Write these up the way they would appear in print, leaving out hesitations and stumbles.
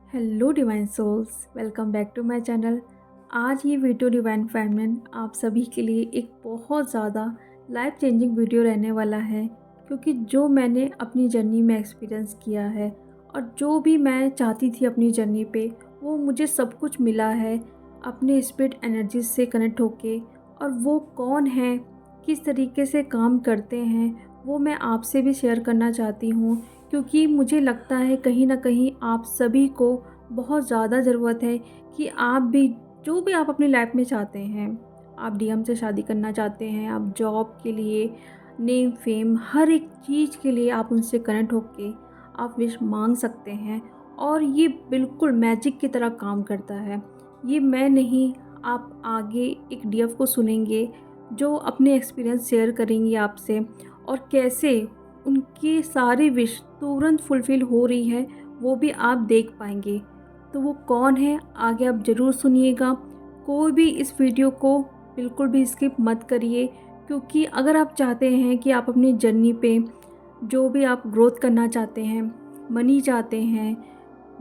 Hello divine souls, welcome back to my channel. आज ये video divine feminine आप सभी के लिए एक बहुत ज़्यादा लाइफ चेंजिंग वीडियो रहने वाला है, क्योंकि जो मैंने अपनी जर्नी में एक्सपीरियंस किया है और जो भी मैं चाहती थी अपनी जर्नी पे, वो मुझे सब कुछ मिला है अपने स्पिरिट एनर्जी से कनेक्ट होके। और वो कौन है, किस तरीके से काम करते हैं, वो मैं आपसे भी शेयर करना चाहती हूँ, क्योंकि मुझे लगता है कहीं न कहीं आप सभी को बहुत ज़्यादा ज़रूरत है कि आप भी जो भी आप अपनी लाइफ में चाहते हैं, आप डीएम से शादी करना चाहते हैं, आप जॉब के लिए, नेम फेम, हर एक चीज़ के लिए आप उनसे कनेक्ट होके आप विश मांग सकते हैं। और ये बिल्कुल मैजिक की तरह काम करता है। ये मैं नहीं, आप आगे एक डीएफ को सुनेंगे जो अपने एक्सपीरियंस शेयर करेंगी आपसे, और कैसे उनकी सारी विश तुरंत फुलफ़िल हो रही है, वो भी आप देख पाएँगे। तो वो कौन है, आगे आप ज़रूर सुनिएगा। कोई भी इस वीडियो को बिल्कुल भी स्किप मत करिए, क्योंकि अगर आप चाहते हैं कि आप अपनी जर्नी पे जो भी आप ग्रोथ करना चाहते हैं, मनी चाहते हैं,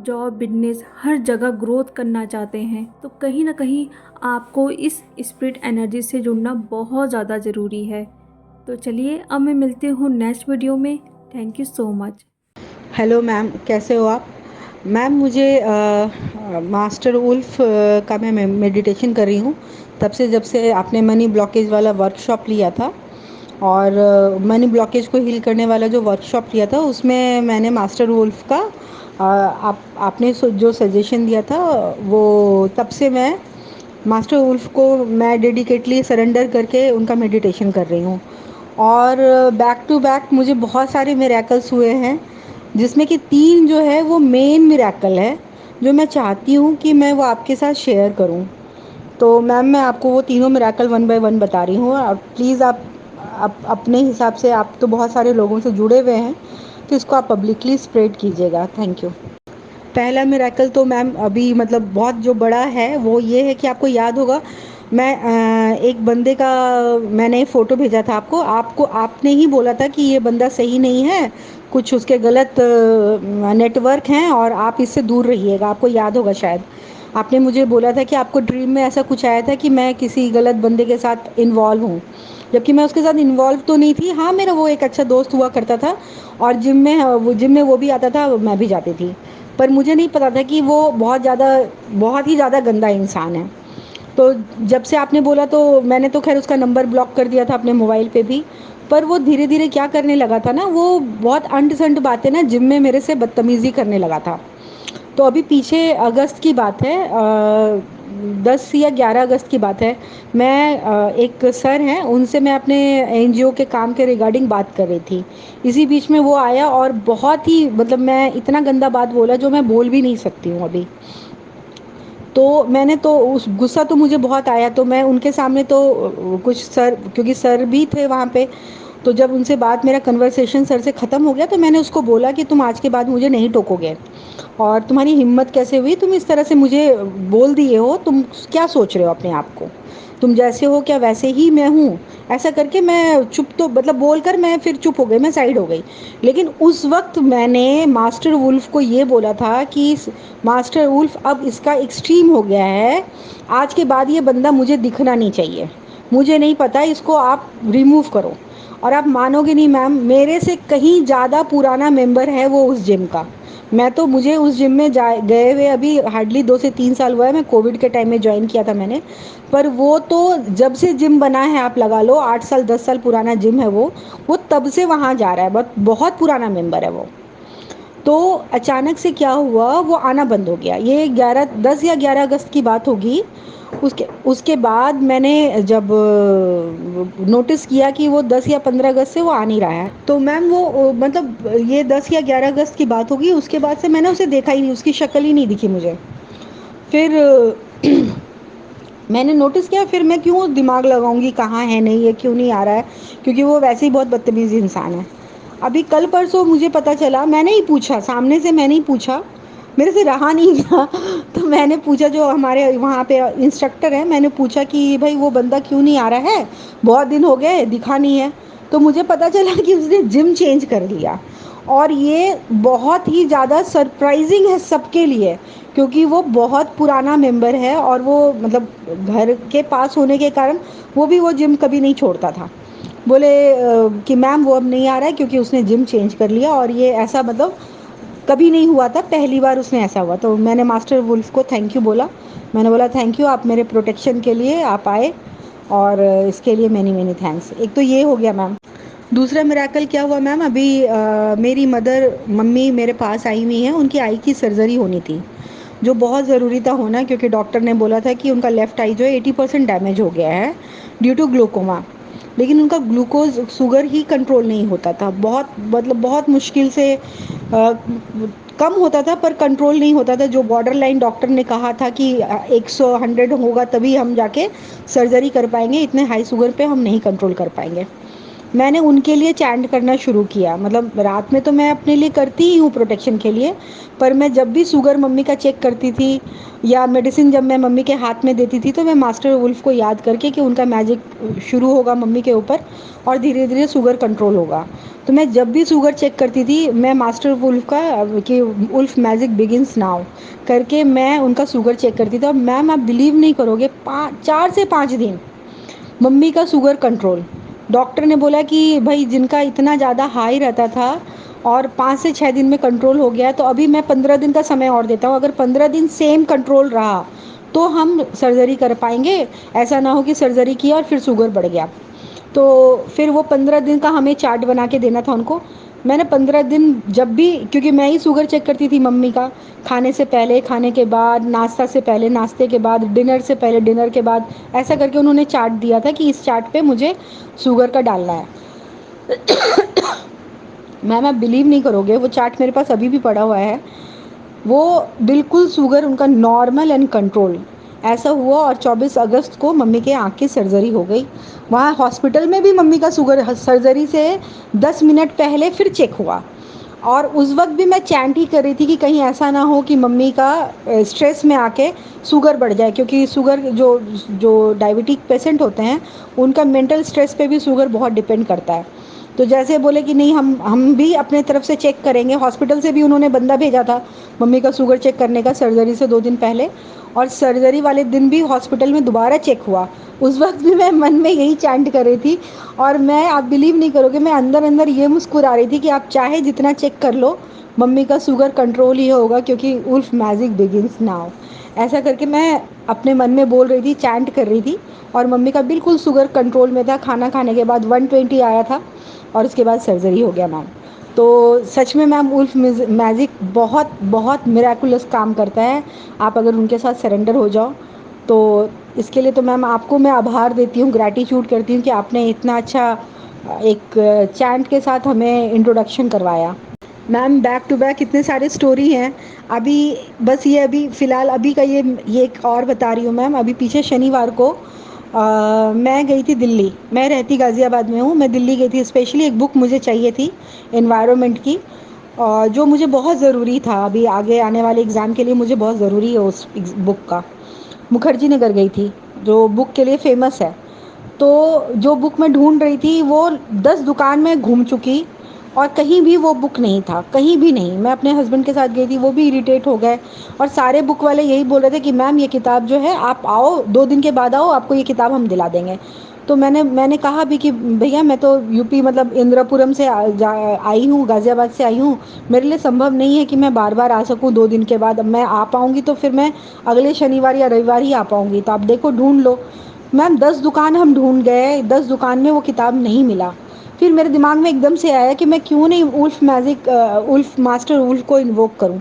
जॉब, बिज़नेस, हर जगह ग्रोथ करना चाहते हैं, तो कहीं न कहीं आपको इस स्पिरिट एनर्जी से जुड़ना बहुत ज़्यादा ज़रूरी है। तो चलिए, अब मैं मिलती हूँ नेक्स्ट वीडियो में। Thank you so much. Hello ma'am, कैसे हो आप? मैम मुझे मास्टर वुल्फ का मैं मेडिटेशन कर रही हूँ तब से, जब से आपने मनी ब्लॉकेज वाला वर्कशॉप लिया था। और मनी ब्लॉकेज को हील करने वाला जो वर्कशॉप लिया था, उसमें मैंने मास्टर वुल्फ का आपने जो सजेशन दिया था, वो तब से मैं मास्टर वुल्फ को मैं डेडिकेटली सरेंडर करके उनका मेडिटेशन कर रही हूँ। और बैक टू बैक मुझे बहुत सारे मिरेकल्स हुए हैं, जिसमें कि 3 जो है वो मेन मिरेकल है, जो मैं चाहती हूँ कि मैं वो आपके साथ शेयर करूँ। तो मैम, मैं आपको वो तीनों मिरेकल वन बाय वन बता रही हूँ, और प्लीज़ आप अपने हिसाब से, आप तो बहुत सारे लोगों से जुड़े हुए हैं, तो इसको आप पब्लिकली स्प्रेड कीजिएगा। Thank you. पहला मिरेकल तो मैम अभी मतलब बहुत जो बड़ा है वो ये है कि आपको याद होगा, मैं एक बंदे का मैंने फ़ोटो भेजा था आपको। आपने ही बोला था कि ये बंदा सही नहीं है, कुछ उसके गलत नेटवर्क हैं और आप इससे दूर रहिएगा। आपको याद होगा शायद। आपने मुझे बोला था कि आपको ड्रीम में ऐसा कुछ आया था कि मैं किसी गलत बंदे के साथ इन्वॉल्व हूँ, जबकि मैं उसके साथ इन्वॉल्व तो नहीं थी। हाँ, मेरा वो एक अच्छा दोस्त हुआ करता था, और जिम में वो भी आता था, मैं भी जाती थी। पर मुझे नहीं पता था कि वो बहुत ही ज़्यादा गंदा इंसान है। तो जब से आपने बोला, तो मैंने तो खैर उसका नंबर ब्लॉक कर दिया था अपने मोबाइल पे भी। पर वो धीरे धीरे क्या करने लगा था ना, वो बहुत अंट संट बातें ना जिम में मेरे से बदतमीज़ी करने लगा था। तो अभी पीछे अगस्त की बात है, 10 या 11 अगस्त की बात है। मैं एक सर हैं, उनसे मैं अपने एनजीओ के काम के रिगार्डिंग बात कर रही थी। इसी बीच में वो आया और बहुत ही मतलब मैं इतना गंदा बात बोला जो मैं बोल भी नहीं सकती हूँ अभी। तो मैंने तो उस गुस्सा तो मुझे बहुत आया, तो मैं उनके सामने तो कुछ सर, क्योंकि सर भी थे वहाँ पे, तो जब उनसे बात मेरा कन्वर्सेशन सर से ख़त्म हो गया, तो मैंने उसको बोला कि तुम आज के बाद मुझे नहीं टोकोगे, और तुम्हारी हिम्मत कैसे हुई, तुम इस तरह से मुझे बोल दिए हो, तुम क्या सोच रहे हो अपने आप को, तुम जैसे हो क्या वैसे ही मैं हूँ। ऐसा करके मैं चुप, तो मतलब बोलकर मैं फिर चुप हो गई, मैं साइड हो गई। लेकिन उस वक्त मैंने मास्टर वुल्फ को ये बोला था कि मास्टर वुल्फ, अब इसका एक्सट्रीम हो गया है, आज के बाद ये बंदा मुझे दिखना नहीं चाहिए, मुझे नहीं पता, इसको आप रिमूव करो। और आप मानोगे नहीं मैम, मेरे से कहीं ज़्यादा पुराना मेंबर है वो उस जिम का। मैं तो, मुझे उस जिम में जा गए हुए अभी हार्डली 2 से 3 साल हुआ है, मैं कोविड के टाइम में ज्वाइन किया था मैंने। पर वो तो जब से जिम बना है, आप लगा लो 8 साल 10 साल पुराना जिम है वो तब से वहाँ जा रहा है, बहुत बहुत पुराना मेंबर है वो। तो अचानक से क्या हुआ, वो आना बंद हो गया। ये 10 या 11 अगस्त की बात होगी। उसके उसके बाद मैंने जब नोटिस किया कि वो 10 या 15 अगस्त से वो आ नहीं रहा है, तो मैम वो मतलब ये 10 या 11 अगस्त की बात होगी। उसके बाद से मैंने उसे देखा ही नहीं, उसकी शक्ल ही नहीं दिखी मुझे। फिर मैंने नोटिस किया, फिर मैं क्यों दिमाग लगाऊंगी कहाँ है, नहीं है, क्यों नहीं आ रहा है, क्योंकि वो वैसे ही बहुत बदतमीज़ इंसान है। अभी कल परसों मुझे पता चला, मैंने ही पूछा सामने से, मैंने ही पूछा, मेरे से रहा नहीं गया। तो मैंने पूछा, जो हमारे वहाँ पे इंस्ट्रक्टर है, मैंने पूछा कि भाई वो बंदा क्यों नहीं आ रहा है, बहुत दिन हो गए दिखा नहीं है। तो मुझे पता चला कि उसने जिम चेंज कर लिया, और ये बहुत ही ज़्यादा सरप्राइजिंग है सबके लिए, क्योंकि वो बहुत पुराना मेंबर है और वो मतलब घर के पास होने के कारण वो जिम कभी नहीं छोड़ता था। बोले कि मैम वो अब नहीं आ रहा है क्योंकि उसने जिम चेंज कर लिया, और ये ऐसा मतलब कभी नहीं हुआ था, पहली बार उसने ऐसा हुआ। तो मैंने मास्टर वुल्फ को थैंक यू बोला। मैंने बोला थैंक यू, आप मेरे प्रोटेक्शन के लिए आप आए, और इसके लिए मैनी मैनी थैंक्स। एक तो ये हो गया मैम। दूसरा मिरेकल क्या हुआ मैम, अभी मेरी मम्मी मेरे पास आई हुई हैं, उनकी आई की सर्जरी होनी थी, जो बहुत ज़रूरी था होना, क्योंकि डॉक्टर ने बोला था कि उनका लेफ़्ट आई जो है 80% डैमेज हो गया है ड्यू टू ग्लूकोमा। लेकिन उनका ग्लूकोज शुगर ही कंट्रोल नहीं होता था, बहुत मतलब बहुत मुश्किल से कम होता था पर कंट्रोल नहीं होता था। जो बॉर्डर लाइन डॉक्टर ने कहा था कि 100 होगा तभी हम जाके सर्जरी कर पाएंगे, इतने हाई शुगर पे हम नहीं कंट्रोल कर पाएंगे। मैंने उनके लिए चैंट करना शुरू किया, मतलब रात में तो मैं अपने लिए करती ही हूँ प्रोटेक्शन के लिए, पर मैं जब भी शुगर मम्मी का चेक करती थी या मेडिसिन जब मैं मम्मी के हाथ में देती थी, तो मैं मास्टर वुल्फ को याद करके कि उनका मैजिक शुरू होगा मम्मी के ऊपर और धीरे धीरे शुगर कंट्रोल होगा। तो मैं जब भी शुगर चेक करती थी, मैं मास्टर वुल्फ का कि वुल्फ मैजिक बिगिंस नाउ करके मैं उनका शुगर चेक करती थी। और मैम आप बिलीव नहीं करोगे, 4 से 5 दिन मम्मी का शुगर कंट्रोल। डॉक्टर ने बोला कि भाई जिनका इतना ज़्यादा हाई रहता था और 5 से 6 दिन में कंट्रोल हो गया, तो अभी मैं 15 दिन का समय और देता हूँ। अगर 15 दिन सेम कंट्रोल रहा तो हम सर्जरी कर पाएंगे, ऐसा ना हो कि सर्जरी किया और फिर शुगर बढ़ गया। तो फिर वो 15 दिन का हमें चार्ट बना के देना था उनको। मैंने 15 दिन जब भी, क्योंकि मैं ही शुगर चेक करती थी मम्मी का, खाने से पहले, खाने के बाद, नाश्ता से पहले, नाश्ते के बाद, डिनर से पहले, डिनर के बाद, ऐसा करके उन्होंने चार्ट दिया था कि इस चार्ट पे मुझे शुगर का डालना है। मैम आप बिलीव नहीं करोगे, वो चार्ट मेरे पास अभी भी पड़ा हुआ है। वो बिल्कुल शुगर उनका नॉर्मल एंड कंट्रोल ऐसा हुआ, और 24 अगस्त को मम्मी के आँख की सर्जरी हो गई। वहाँ हॉस्पिटल में भी मम्मी का शुगर सर्जरी से 10 मिनट पहले फिर चेक हुआ। और उस वक्त भी मैं चैंट ही कर रही थी कि कहीं ऐसा ना हो कि मम्मी का स्ट्रेस में आके शुगर बढ़ जाए, क्योंकि शुगर जो जो डायबिटिक पेशेंट होते हैं उनका मेंटल स्ट्रेस पे भी शुगर बहुत डिपेंड करता है। तो जैसे बोले कि नहीं, हम भी अपने तरफ से चेक करेंगे। हॉस्पिटल से भी उन्होंने बंदा भेजा था मम्मी का शुगर चेक करने का, सर्जरी से 2 दिन पहले। और सर्जरी वाले दिन भी हॉस्पिटल में दोबारा चेक हुआ। उस वक्त भी मैं मन में यही चैंट कर रही थी। और मैं, आप बिलीव नहीं करोगे, मैं अंदर अंदर ये मुस्कुरा रही थी कि आप चाहे जितना चेक कर लो, मम्मी का शुगर कंट्रोल ही होगा, क्योंकि उल्फ मैजिक बिगिंस नाउ। ऐसा करके मैं अपने मन में बोल रही थी, चैंट कर रही थी। और मम्मी का बिल्कुल शुगर कंट्रोल में था। खाना खाने के बाद 120 आया था और उसके बाद सर्जरी हो गया मैम। तो सच में मैम उल्फ मैजिक बहुत बहुत मिराकुलस काम करता है, आप अगर उनके साथ सरेंडर हो जाओ तो। इसके लिए तो मैम आपको मैं आभार देती हूँ, ग्रैटिट्यूड करती हूँ कि आपने इतना अच्छा एक चैंट के साथ हमें इंट्रोडक्शन करवाया। मैम बैक टू बैक इतने सारे स्टोरी हैं। अभी बस ये अभी फ़िलहाल अभी का ये एक और बता रही हूँ मैम। अभी पीछे शनिवार को मैं गई थी दिल्ली। मैं रहती गाज़ियाबाद में हूँ, मैं दिल्ली गई थी स्पेशली। एक बुक मुझे चाहिए थी एनवायरनमेंट की, जो मुझे बहुत ज़रूरी था, अभी आगे आने वाले एग्ज़ाम के लिए मुझे बहुत ज़रूरी है उस बुक का। मुखर्जी नगर गई थी, जो बुक के लिए फ़ेमस है। तो जो बुक मैं ढूंढ रही थी वो 10 दुकान में घूम चुकी, और कहीं भी वो बुक नहीं था, कहीं भी नहीं। मैं अपने हस्बैंड के साथ गई थी, वो भी इरिटेट हो गए। और सारे बुक वाले यही बोल रहे थे कि मैम ये किताब जो है, आप आओ 2 दिन के बाद आओ, आपको ये किताब हम दिला देंगे। तो मैंने कहा भी कि भैया मैं तो यूपी मतलब इंद्रपुरम से आई हूँ, गाज़ियाबाद से आई हूँ। मेरे लिए संभव नहीं है कि मैं बार बार आ सकूँ 2 दिन के बाद। अब मैं आ पाऊँगी तो फिर मैं अगले शनिवार या रविवार ही आ पाऊँगी, तो आप देखो ढूंढ लो। मैम 10 दुकान हम ढूंढ गए, 10 दुकान में वो किताब नहीं मिला। फिर मेरे दिमाग में एकदम से आया कि मैं क्यों नहीं उल्फ मास्टर उल्फ को इन्वोक करूं।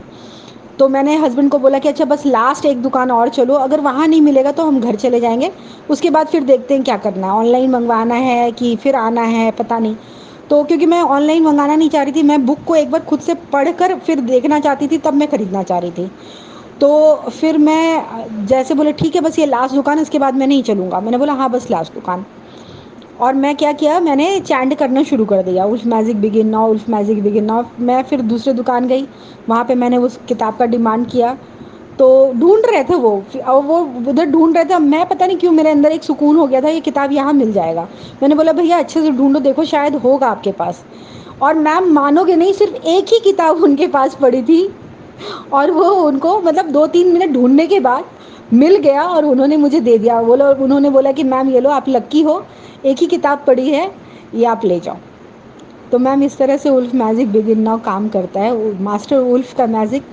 तो मैंने हस्बैंड को बोला कि अच्छा बस लास्ट एक दुकान और चलो, अगर वहाँ नहीं मिलेगा तो हम घर चले जाएंगे, उसके बाद फिर देखते हैं क्या करना है, ऑनलाइन मंगवाना है कि फिर आना है, पता नहीं। तो क्योंकि मैं ऑनलाइन मंगाना नहीं चाह रही थी, मैं बुक को एक बार खुद से पढ़कर फिर देखना चाहती थी, तब मैं ख़रीदना चाह रही थी। तो फिर मैं जैसे बोले ठीक है बस ये लास्ट दुकान, इसके बाद मैं नहीं चलूँगा। मैंने बोला हाँ बस लास्ट दुकान। और मैं क्या किया, मैंने चैंट करना शुरू कर दिया, उल्फ मैजिक बिगिन नाउ, उल्फ मैजिक बिगिन नाउ। मैं फिर दूसरे दुकान गई, वहाँ पे मैंने उस किताब का डिमांड किया। तो ढूंढ रहे थे वो, और वो उधर ढूंढ रहे थे। मैं पता नहीं क्यों मेरे अंदर एक सुकून हो गया था, ये किताब यहाँ मिल जाएगा। मैंने बोला भैया अच्छे से ढूंढो, देखो शायद होगा आपके पास। और मैम मानोगे नहीं, सिर्फ एक ही किताब उनके पास पड़ी थी और वो उनको मतलब 2-3 मिनट ढूंढने के बाद मिल गया और उन्होंने मुझे दे दिया। उन्होंने बोला कि मैम ये लो, आप लक्की हो, एक ही किताब पड़ी है, ये आप ले जाओ। तो मैम इस तरह से उल्फ मैजिक बिगिन नाउ काम करता है। मास्टर उल्फ का मैजिक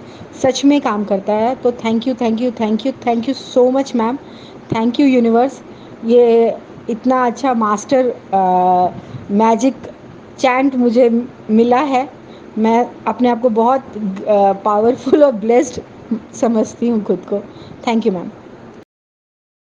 सच में काम करता है। तो thank you, thank you, thank you, thank you so much ma'am. Thank you universe, ये इतना अच्छा मास्टर मैजिक चैंट मुझे मिला है। मैं अपने आप को बहुत पावरफुल और ब्लेस्ड समझती हूँ खुद को। Thank you ma'am.